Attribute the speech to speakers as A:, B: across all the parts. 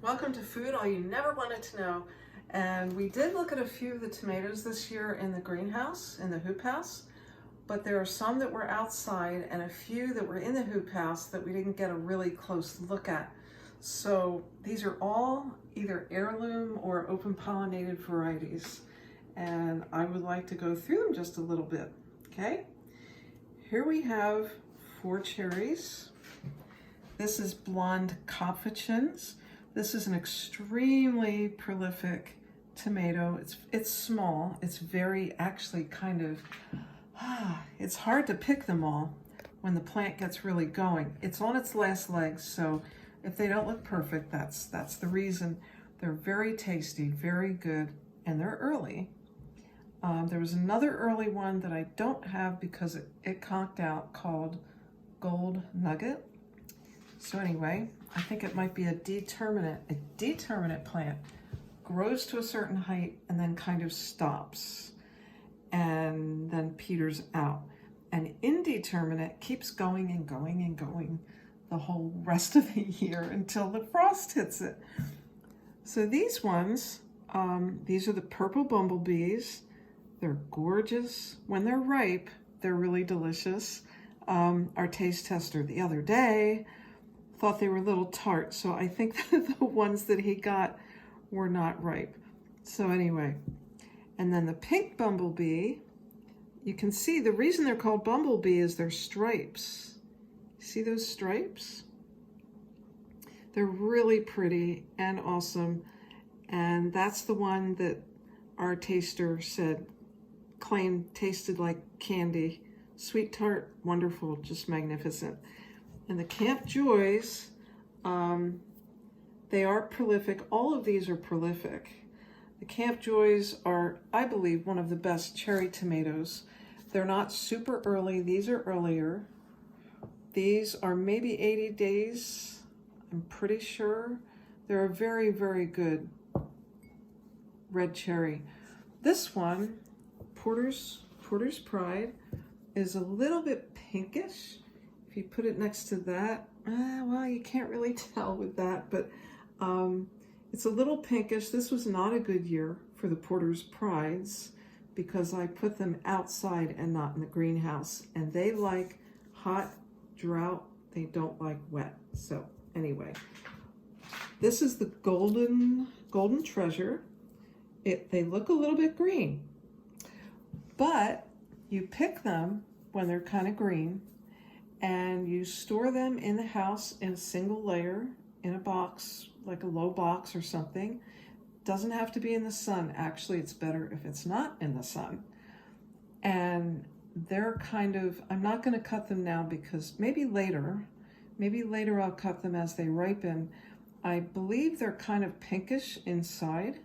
A: Welcome to Food All You Never Wanted to Know. And we did look at a few of the tomatoes this year in the greenhouse, in the hoop house, but there are some that were outside and a few that were in the hoop house that we didn't get a really close look at. So these are all either heirloom or open-pollinated varieties. And I would like to go through them just a little bit, okay? Here we have 4 cherries. This is blonde Kopfachens. This is an extremely prolific tomato. It's small. It's very, actually kind of, it's hard to pick them all when the plant gets really going. It's on its last legs, so if they don't look perfect, that's the reason. They're very tasty, very good, and they're early. There was another early one that I don't have because it conked out called Gold Nugget. So anyway, I think it might be a determinate plant. Grows to a certain height and then kind of stops and then peters out. And indeterminate keeps going and going and going the whole rest of the year until the frost hits it. So these ones, these are the purple bumblebees. They're gorgeous. When they're ripe, they're really delicious. Our taste tester the other day thought they were a little tart, so I think that the ones that he got were not ripe. So anyway, and then the pink bumblebee, you can see the reason they're called bumblebee is their stripes. See those stripes? They're really pretty and awesome, and that's the one that our taster claimed tasted like candy. Sweet tart, wonderful, just magnificent. And the Camp Joys, they are prolific. All of these are prolific. The Camp Joys are, I believe, one of the best cherry tomatoes. They're not super early. These are earlier. These are maybe 80 days, I'm pretty sure. They're a very, very good red cherry. This one, Porter's Pride, is a little bit pinkish. You put it next to that, well, you can't really tell with that, but it's a little pinkish. This was not a good year for the Porter's Prides because I put them outside and not in the greenhouse, and they like hot drought. They don't like wet. So anyway, this is the golden treasure. They look a little bit green, but you pick them when they're kind of green, and you store them in the house in a single layer in a box, like a low box or something. Doesn't have to be in the sun. Actually, it's better if it's not in the sun. And they're kind of, I'm not going to cut them now because maybe later I'll cut them as they ripen. I believe they're kind of pinkish inside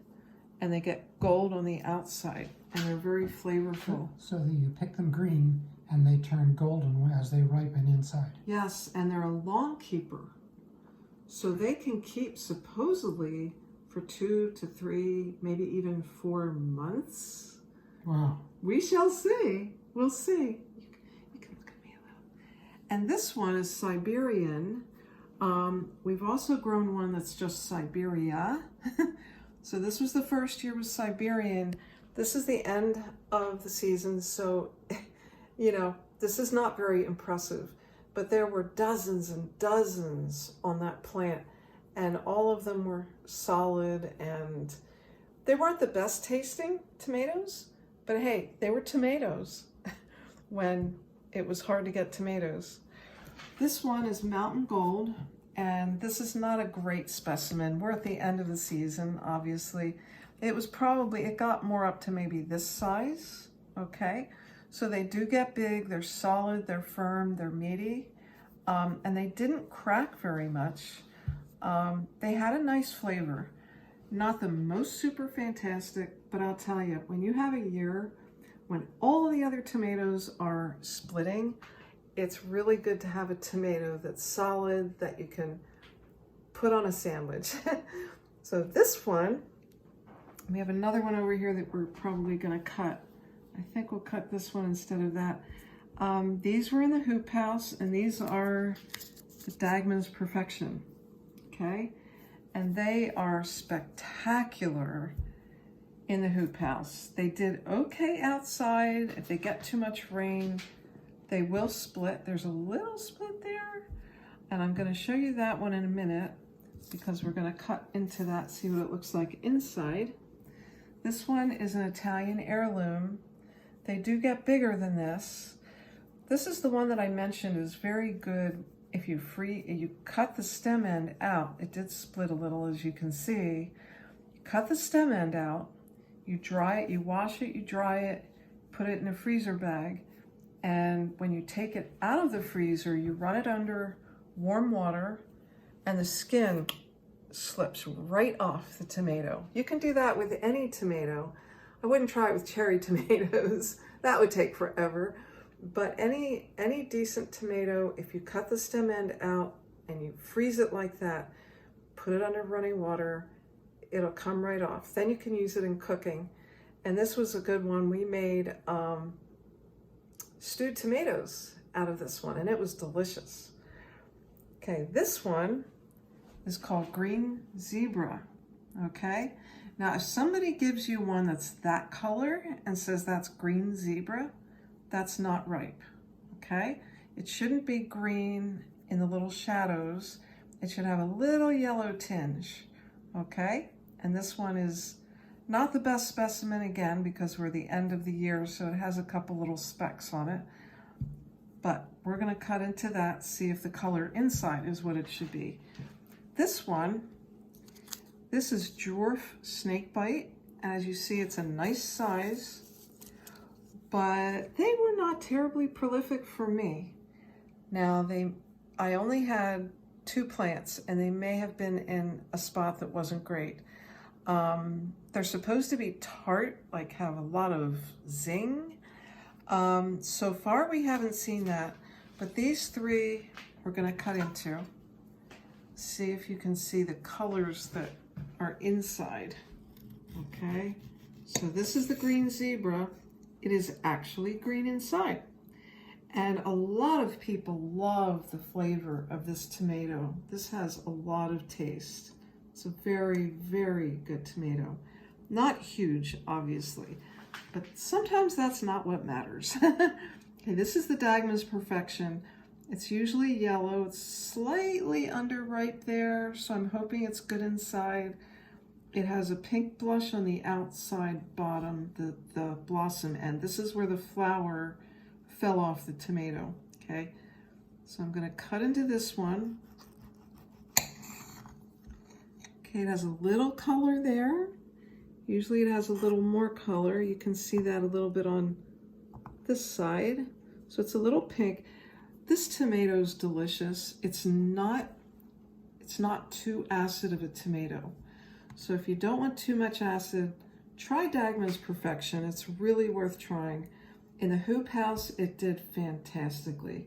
A: and they get gold on the outside, and they're very flavorful.
B: So that you pick them green and they turn golden as they ripen inside.
A: Yes, and they're a long keeper. So they can keep supposedly for 2 to 3, maybe even 4 months.
B: Wow.
A: We shall see. We'll see. You can look at me a little. And this one is Siberian. We've also grown one that's just Siberia. So this was the first year with Siberian. This is the end of the season, so you know, this is not very impressive, but there were dozens and dozens on that plant, and all of them were solid, and they weren't the best tasting tomatoes, but hey, they were tomatoes when it was hard to get tomatoes. This one is Mountain Gold, and this is not a great specimen. We're at the end of the season, obviously. It got more up to maybe this size, okay? So they do get big, they're solid, they're firm, they're meaty, and they didn't crack very much. They had a nice flavor. Not the most super fantastic, but I'll tell you, when you have a year when all the other tomatoes are splitting, it's really good to have a tomato that's solid, that you can put on a sandwich. So this one, we have another one over here that we're probably gonna cut. I think we'll cut this one instead of that. These were in the hoop house, and these are the Dagma's Perfection, okay? and they are spectacular in the hoop house. They did okay outside. If they get too much rain, they will split. There's a little split there, and I'm going to show you that one in a minute because we're going to cut into that, see what it looks like inside. This one is an Italian heirloom. They do get bigger than this. This is the one that I mentioned is very good if you cut the stem end out. It did split a little, as you can see. You cut the stem end out, you dry it, you wash it, you dry it, put it in a freezer bag, and when you take it out of the freezer, you run it under warm water, and the skin slips right off the tomato. You can do that with any tomato. I wouldn't try it with cherry tomatoes. That would take forever. But any decent tomato, if you cut the stem end out and you freeze it like that, put it under running water, it'll come right off. Then you can use it in cooking. And this was a good one. We made stewed tomatoes out of this one, and it was delicious. Okay, this one is called Green Zebra, okay? Now, if somebody gives you one that's that color and says that's Green Zebra, that's not ripe, okay? It shouldn't be green in the little shadows. It should have a little yellow tinge, okay? And this one is not the best specimen, again, because we're the end of the year, so it has a couple little specks on it. But we're gonna cut into that, see if the color inside is what it should be. This one, this is Dwarf Snakebite. As you see, it's a nice size, but they were not terribly prolific for me. Now, I only had 2 plants, and they may have been in a spot that wasn't great. They're supposed to be tart, like have a lot of zing. So far, we haven't seen that, but these 3 we're gonna cut into. See if you can see the colors that are inside, okay? So this is the Green Zebra. It is actually green inside. And a lot of people love the flavor of this tomato. This has a lot of taste. It's a very, very good tomato. Not huge, obviously, but sometimes that's not what matters. Okay, this is the Dagma's Perfection. It's usually yellow. It's slightly underripe there, so I'm hoping it's good inside. It has a pink blush on the outside bottom, the blossom end. This is where the flower fell off the tomato, okay? So I'm gonna cut into this one. Okay, it has a little color there. Usually it has a little more color. You can see that a little bit on this side. So it's a little pink. This tomato is delicious. It's not too acid of a tomato. So if you don't want too much acid, try Dagma's Perfection. It's really worth trying. In the hoop house, it did fantastically.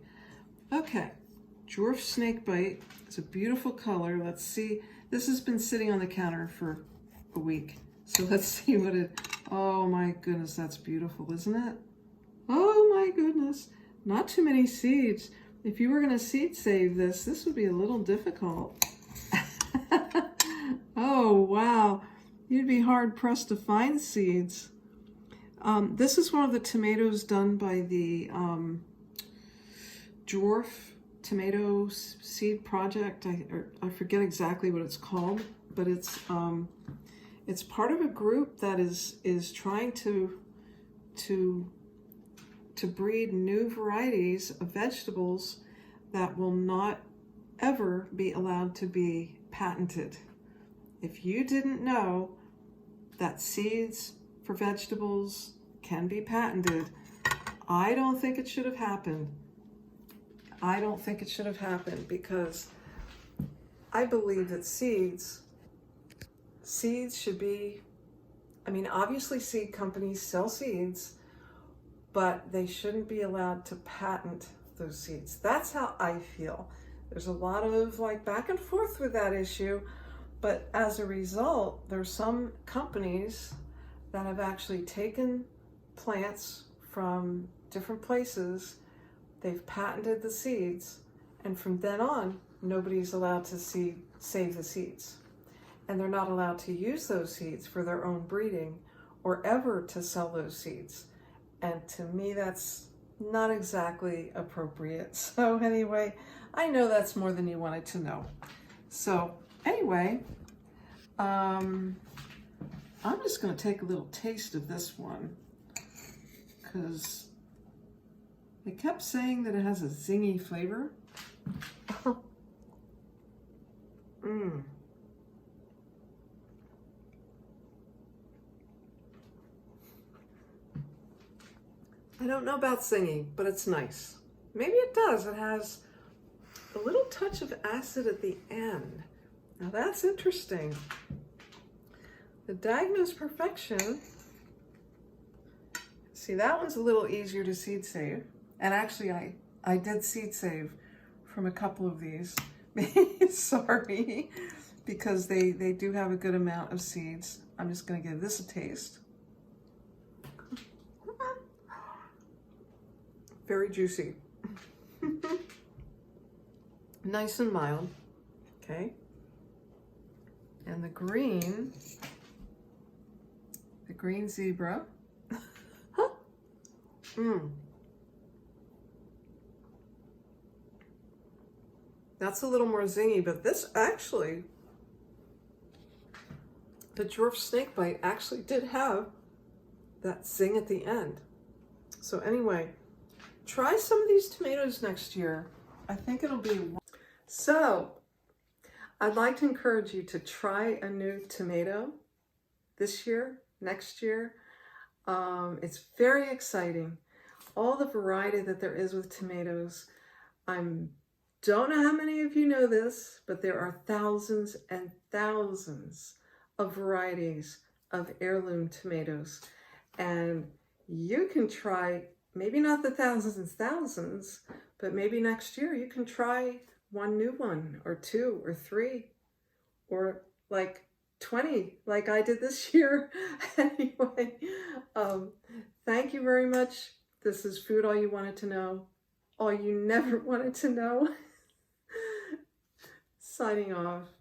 A: Okay, Dwarf Snakebite. It's a beautiful color. Let's see. This has been sitting on the counter for a week. So let's see what it, oh my goodness, that's beautiful, isn't it? Oh my goodness, not too many seeds. If you were gonna seed save this would be a little difficult. Oh wow, you'd be hard pressed to find seeds. This is one of the tomatoes done by the Dwarf Tomato Seed Project. I forget exactly what it's called, but it's part of a group that is trying to breed new varieties of vegetables that will not ever be allowed to be patented. If you didn't know that seeds for vegetables can be patented, I don't think it should have happened. I don't think it should have happened because I believe that seeds should be, I mean, obviously seed companies sell seeds, but they shouldn't be allowed to patent those seeds. That's how I feel. There's a lot of like back and forth with that issue, but as a result, there's some companies that have actually taken plants from different places, they've patented the seeds, and from then on, nobody's allowed to save the seeds. and they're not allowed to use those seeds for their own breeding or ever to sell those seeds. And to me, that's not exactly appropriate. So anyway, I know that's more than you wanted to know. So anyway, I'm just going to take a little taste of this one because they kept saying that it has a zingy flavor. I don't know about zingy, but it's nice. Maybe it does. It has a little touch of acid at the end. Now that's interesting. The Dagma's Perfection. See, that one's a little easier to seed save. And actually, I did seed save from a couple of these. Sorry, because they do have a good amount of seeds. I'm just going to give this a taste. Very juicy. Nice and mild. Okay. And the green zebra. That's a little more zingy, but this actually, the Dwarf Snakebite actually did have that zing at the end. So anyway, try some of these tomatoes next year. I think it'll be... So, I'd like to encourage you to try a new tomato this year, next year. It's very exciting. All the variety that there is with tomatoes. Don't know how many of you know this, but there are thousands and thousands of varieties of heirloom tomatoes. And you can try, maybe not the thousands and thousands, but maybe next year you can try one new one, or two, or three, or like 20, like I did this year. Anyway, thank you very much. This is Food All You Wanted to Know, all you never wanted to know. Signing off.